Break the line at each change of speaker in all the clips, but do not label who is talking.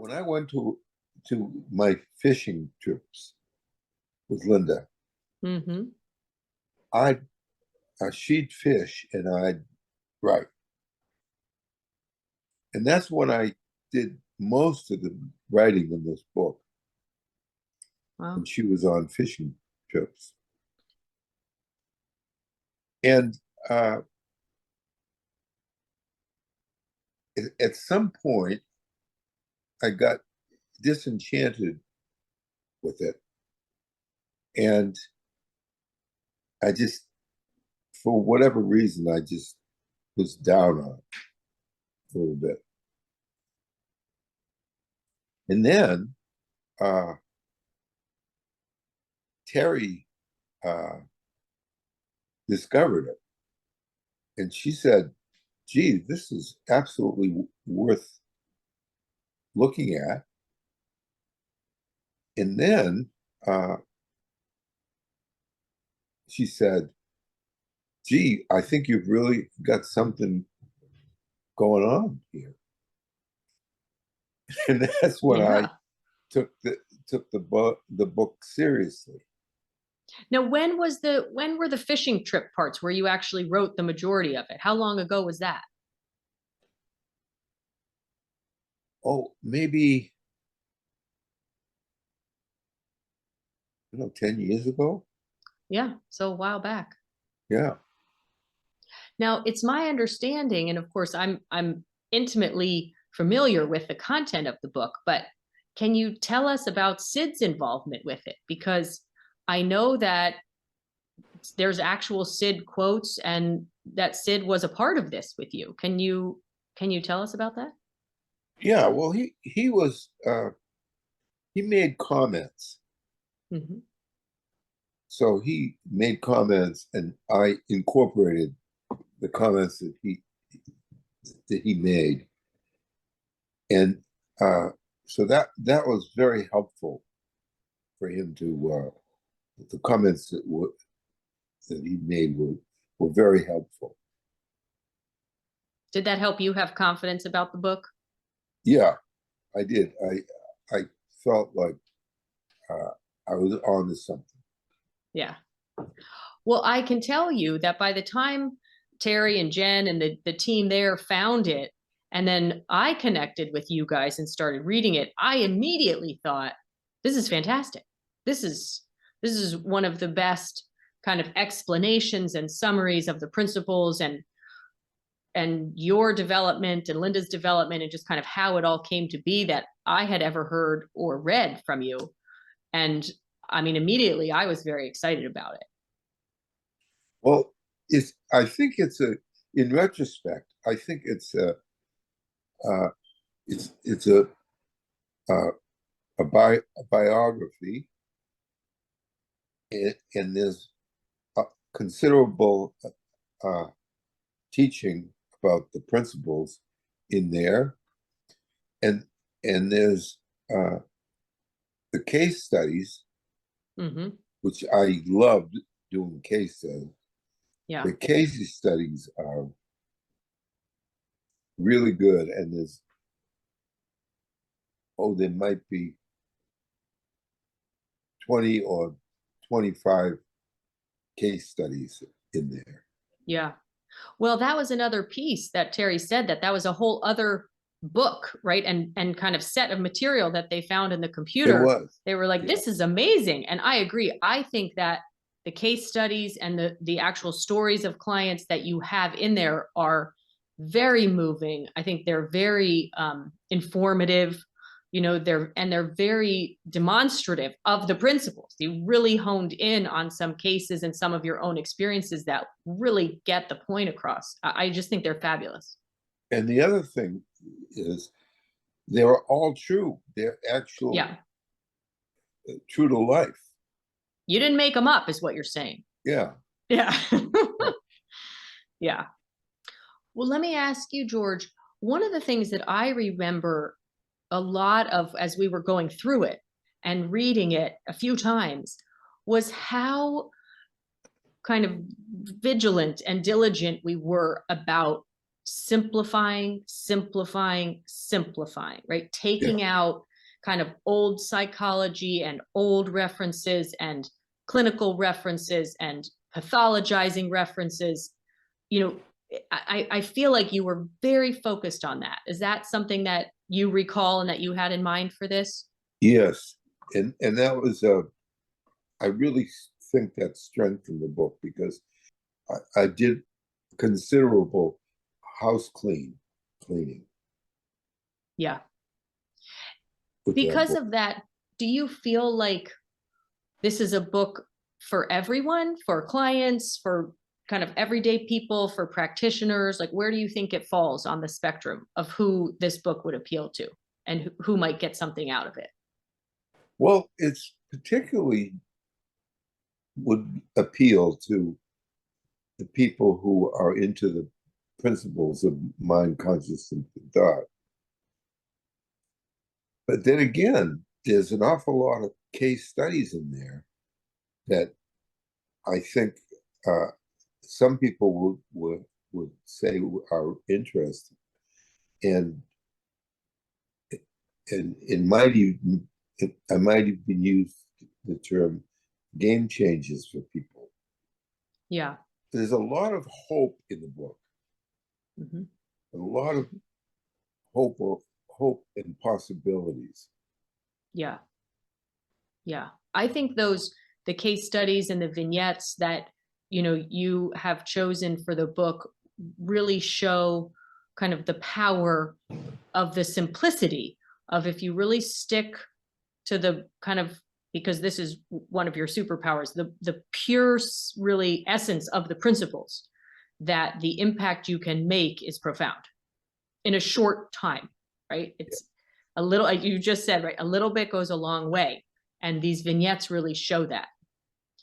When I went to my fishing trips with Linda,
Mm-hmm.
I'd she'd fish and I'd write, and that's when I did most of the writing in this book.
Wow.
And she was on fishing trips, and uh, at some point, I got disenchanted with it, and I just, for whatever reason, I just was down on it a little bit. And then uh, Terry uh, discovered it, and she said, "Gee, this is absolutely worth looking at." And then she said, "Gee, I think you've really got something going on here." And that's when I
Yeah.
took the book seriously.
Now, when were the fishing trip parts where you actually wrote the majority of it? How long ago was that?
Oh, maybe 10 years ago.
Yeah, so a while back.
Yeah.
Now, it's my understanding, and of course, I'm intimately familiar with the content of the book, but can you tell us about Sid's involvement with it? Because I know that there's actual Sid quotes and that Sid was a part of this with you. Can you tell us about that?
Yeah, well, he made comments.
Hmm.
So he made comments, and I incorporated the comments that he made, and so that was very helpful for him to. The comments that he made were very helpful.
Did that help you have confidence about the book?
Yeah, I did. I felt like uh, I was on to something.
Yeah. Well, I can tell you that by the time Terry and Jen and the team there found it, and then I connected with you guys and started reading it, I immediately thought, this is fantastic. This is this is one of the best kind of explanations and summaries of the principles and your development and Linda's development and just kind of how it all came to be that I had ever heard or read from you. And I mean, immediately I was very excited about it.
Well, I think in retrospect, I think uh, it's uh, a biography, and there's a considerable uh, teaching about the principles in there, and there's uh, the case studies,
Hmm.
which I loved doing case studies.
Yeah.
The case studies are really good, and there might be 20 or 25 case studies in there.
Yeah. Well, that was another piece that Terry said that was a whole other book, right? And kind of set of material that they found in the
It
computer.
was.
They were like,
Yeah.
this is amazing. And I agree. I think that the case studies and the actual stories of clients that you have in there are very moving. I think they're very informative. They're very demonstrative of the principles. You really honed in on some cases and some of your own experiences that really get the point across. I just think they're fabulous.
And the other thing is they were all true. They're actual
Yeah.
true to life.
You didn't make them up, is what you're saying.
Yeah.
Yeah.
Yeah.
Yeah. Well, let me ask you, George, one of the things that I remember a lot of as we were going through it and reading it a few times was how kind of vigilant and diligent we were about simplifying, simplifying, simplifying, right?
Yeah.
Taking out kind of old psychology and old references and clinical references and pathologizing references. You know, I feel like you were very focused on that. Is that something that you recall and that you had in mind for this?
Yes. And that was I really think that strengthened the book because I did considerable house cleaning
Yeah.
with that
Because
book.
of that, do you feel like this is a book for everyone, for clients, for kind of everyday people, for practitioners? Like, where do you think it falls on the spectrum of who this book would appeal to and who might get something out of it?
Well, it's particularly would appeal to the people who are into the principles of mind, conscious, and thought. But then again, there's an awful lot of case studies in there that I think uh, some people would say are interesting, and it might even I might even use the term game changers for people.
Yeah.
There's a lot of hope in the book,
Hmm.
a lot of hope and possibilities.
Yeah. Yeah. I think the case studies and the vignettes that, you have chosen for the book really show kind of the power of the simplicity of, if you really stick to the kind of, because this is one of your superpowers, the pure really essence of the principles, that the impact you can make is profound in a short time, right?
Yeah.
It's a little, like you just said, right? A little bit goes a long way. And these vignettes really show that.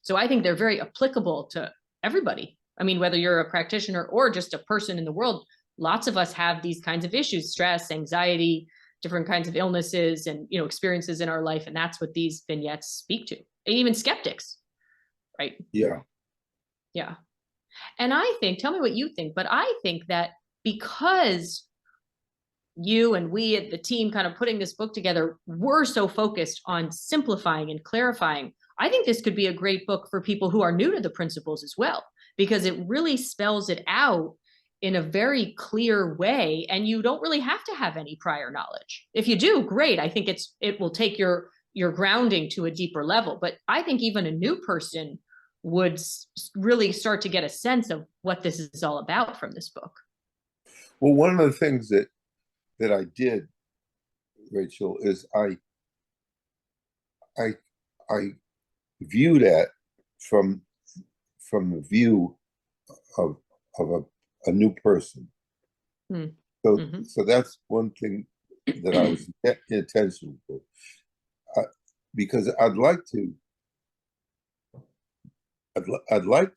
So I think they're very applicable to everybody. I mean, whether you're a practitioner or just a person in the world, lots of us have these kinds of issues: stress, anxiety, different kinds of illnesses and, experiences in our life. And that's what these vignettes speak to. And even skeptics, right?
Yeah.
Yeah. And I think, tell me what you think, but I think that because you and we at the team kind of putting this book together, we're so focused on simplifying and clarifying. I think this could be a great book for people who are new to the principles as well, because it really spells it out in a very clear way. And you don't really have to have any prior knowledge. If you do, great. I think it will take your grounding to a deeper level. But I think even a new person would really start to get a sense of what this is all about from this book.
Well, one of the things that I did, Rachel, is I I view that from from the view of a new person.
Mm. Hmm.
So that's one thing that I was intentional with, uh, because I'd like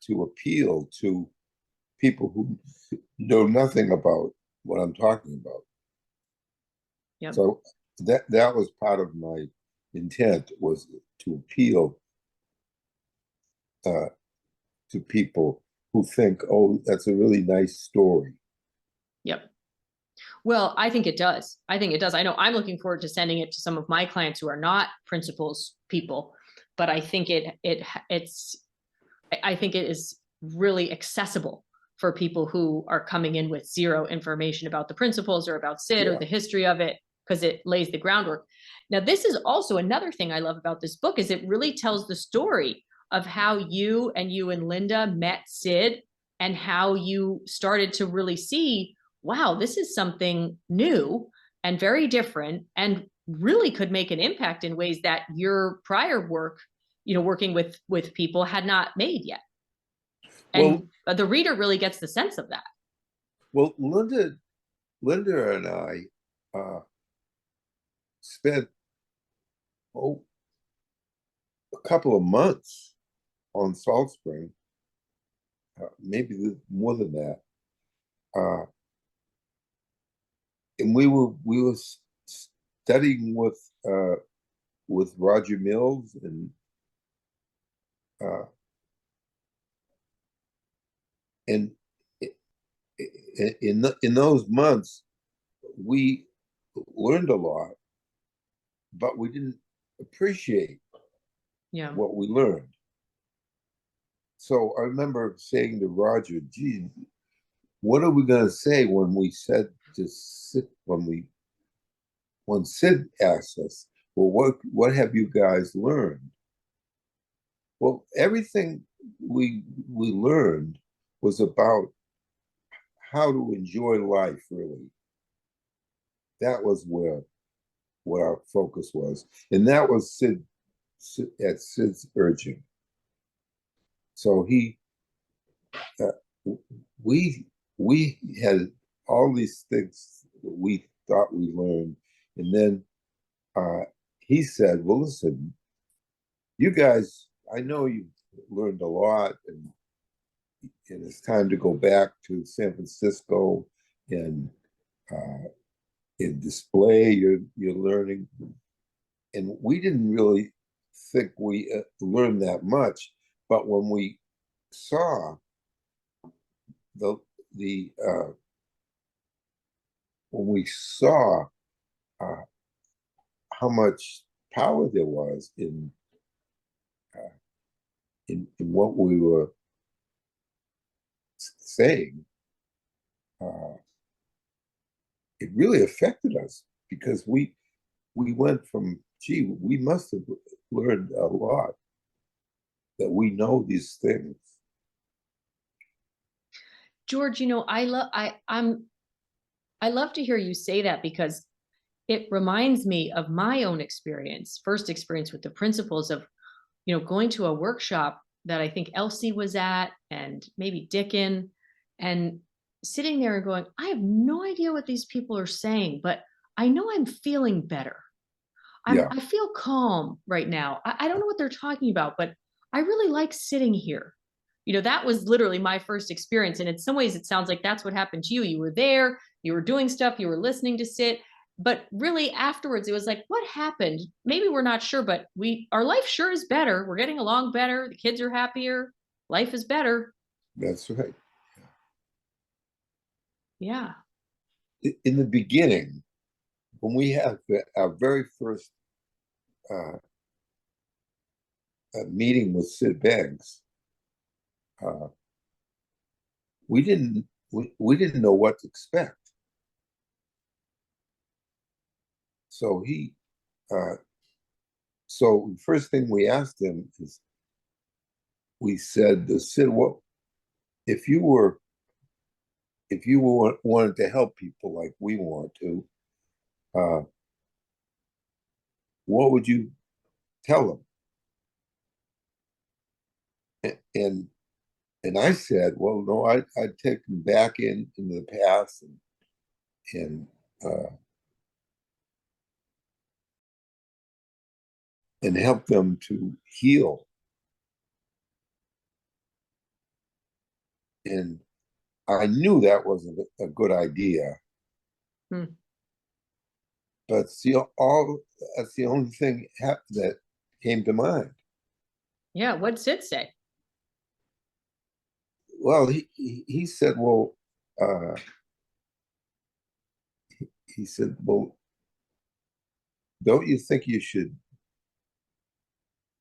to appeal to people who know nothing about what I'm talking about.
Yep.
So that was part of my intent, was to appeal uh, to people who think, oh, that's a really nice story.
Yep. Well, I think it does. I think it does. I know I'm looking forward to sending it to some of my clients who are not principles people, but I think I think it is really accessible for people who are coming in with zero information about the principles or about Sid or
Yeah,
the history of it, because it lays the groundwork. Now, this is also another thing I love about this book, is it really tells the story of how you and Linda met Sid, and how you started to really see, wow, this is something new and very different and really could make an impact in ways that your prior work, working with people, had not made yet.
well,
And the reader really gets the sense of that.
well, Linda and I spent, oh, a couple of months on Salt Spring, maybe more than that. Uh, and we were studying with Roger Mills uh, and in those months, we learned a lot, but we didn't appreciate
Yeah.
what we learned. So I remember saying to Roger, "Gee, what are we going to say when we said to sit when Sid asked us, well, what have you guys learned?" Well, everything we learned was about how to enjoy life, really. That was where what our focus was. And that was Sid at Sid's urging. So we we had all these things that we thought we learned, and then uh, he said, "Well, listen, you guys, I know you've learned a lot, and it's time to go back to San Francisco and uh, and display your learning." And we didn't really think we learned that much, but when we saw the the when we saw uh, how much power there was uh, in what we were saying, uh, it really affected us because we went from, gee, we must have learned a lot that we know these things.
George, I love to hear you say that because it reminds me of my own experience, first experience with the principles of, going to a workshop that I think Elsie was at and maybe Dickin, and sitting there and going, I have no idea what these people are saying, but I know I'm feeling better.
Yeah,
I feel calm right now. I don't know what they're talking about, but I really like sitting here. That was literally my first experience. And in some ways, it sounds like that's what happened to you. You were there, you were doing stuff, you were listening to Sit. But really afterwards, it was like, what happened? Maybe we're not sure, but our life sure is better. We're getting along better. The kids are happier. Life is better.
that's right.
Yeah.
In the beginning, when we had our very first uh, meeting with Sid Banks, uh, we didn't know what to expect. So uh, so the first thing we asked him is, we said, Sid, what if you were wanted to help people like we want to, uh, what would you tell them? And I said, well, no, I'd take them back in the past and uh, and help them to heal. And I knew that wasn't a good idea,
Hmm.
but that's the only thing that came to mind.
Yeah. What'd Sid say?
Well, he said, well, uh, he said, well, don't you think you should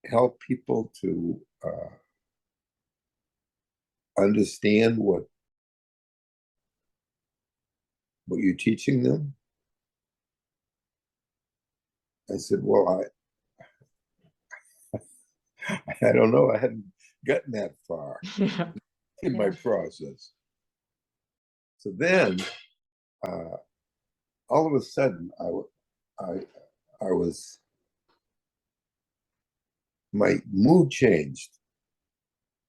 help people to understand what you're teaching them? I said, well, I don't know. I hadn't gotten that far
Yeah.
in my
Yeah.
process. So then, uh, all of a sudden, I, I was, my mood changed,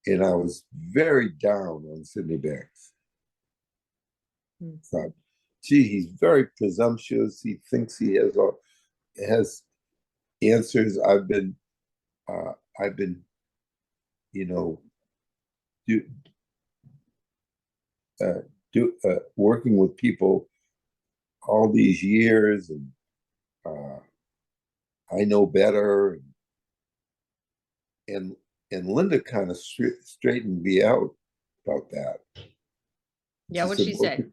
and I was very down on Sidney Banks.
Hmm.
Thought, gee, he's very presumptuous. He thinks he has answers. I've been, you know, do, working with people all these years, and uh, I know better. And and Linda kind of straightened me out about that.
Yeah.
She
What'd
said,
she
"Well,
say?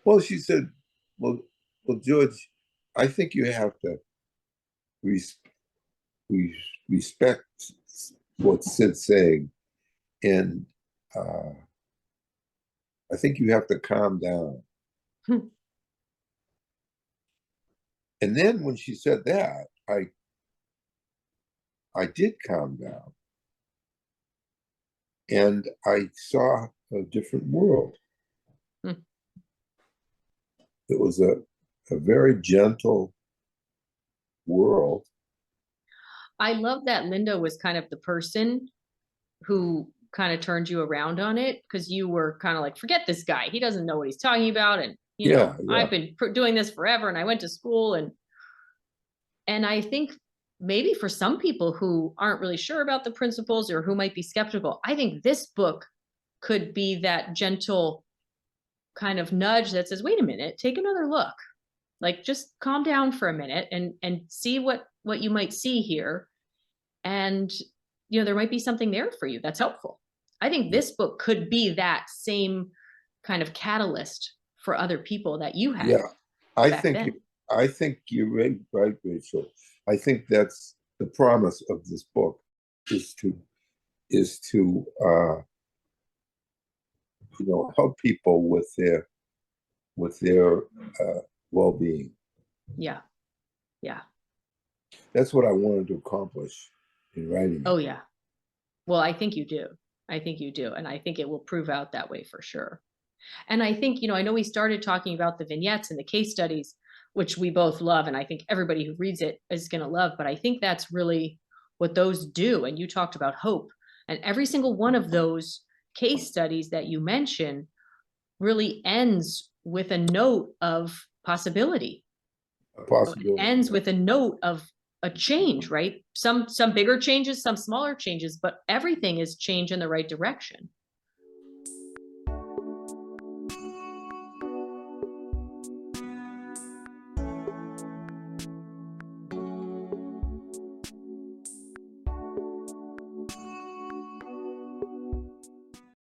Well, she said, well, well, George, I think you have to res re respect what Sid's saying, and uh, I think you have to calm down. And then when she said that, I did calm down, and I saw a different world. It was a very gentle world.
I love that Linda was kind of the person who kind of turned you around on it, because you were kind of like, forget this guy. He doesn't know what he's talking about. And,
Yeah, yeah,
I've been doing this forever and I went to school. And I think maybe for some people who aren't really sure about the principles or who might be skeptical, I think this book could be that gentle kind of nudge that says, wait a minute, take another look. Like, just calm down for a minute and see what you might see here. And there might be something there for you that's helpful. I think this book could be that same kind of catalyst for other people that you had
yeah. I
back
think
then.
I think you're right, Rachel. I think that's the promise of this book is to help people with their well-being.
Yeah. Yeah.
That's what I wanted to accomplish in writing
Oh
it.
yeah. Well, I think you do. I think you do. And I think it will prove out that way for sure. And I think, I know we started talking about the vignettes and the case studies, which we both love. And I think everybody who reads it is going to love. But I think that's really what those do. And you talked about hope. And every single one of those case studies that you mention really ends with a note of possibility.
A
It
possibility.
ends
Yeah.
with a note of a change, right? Some bigger changes, some smaller changes, but everything is change in the right direction.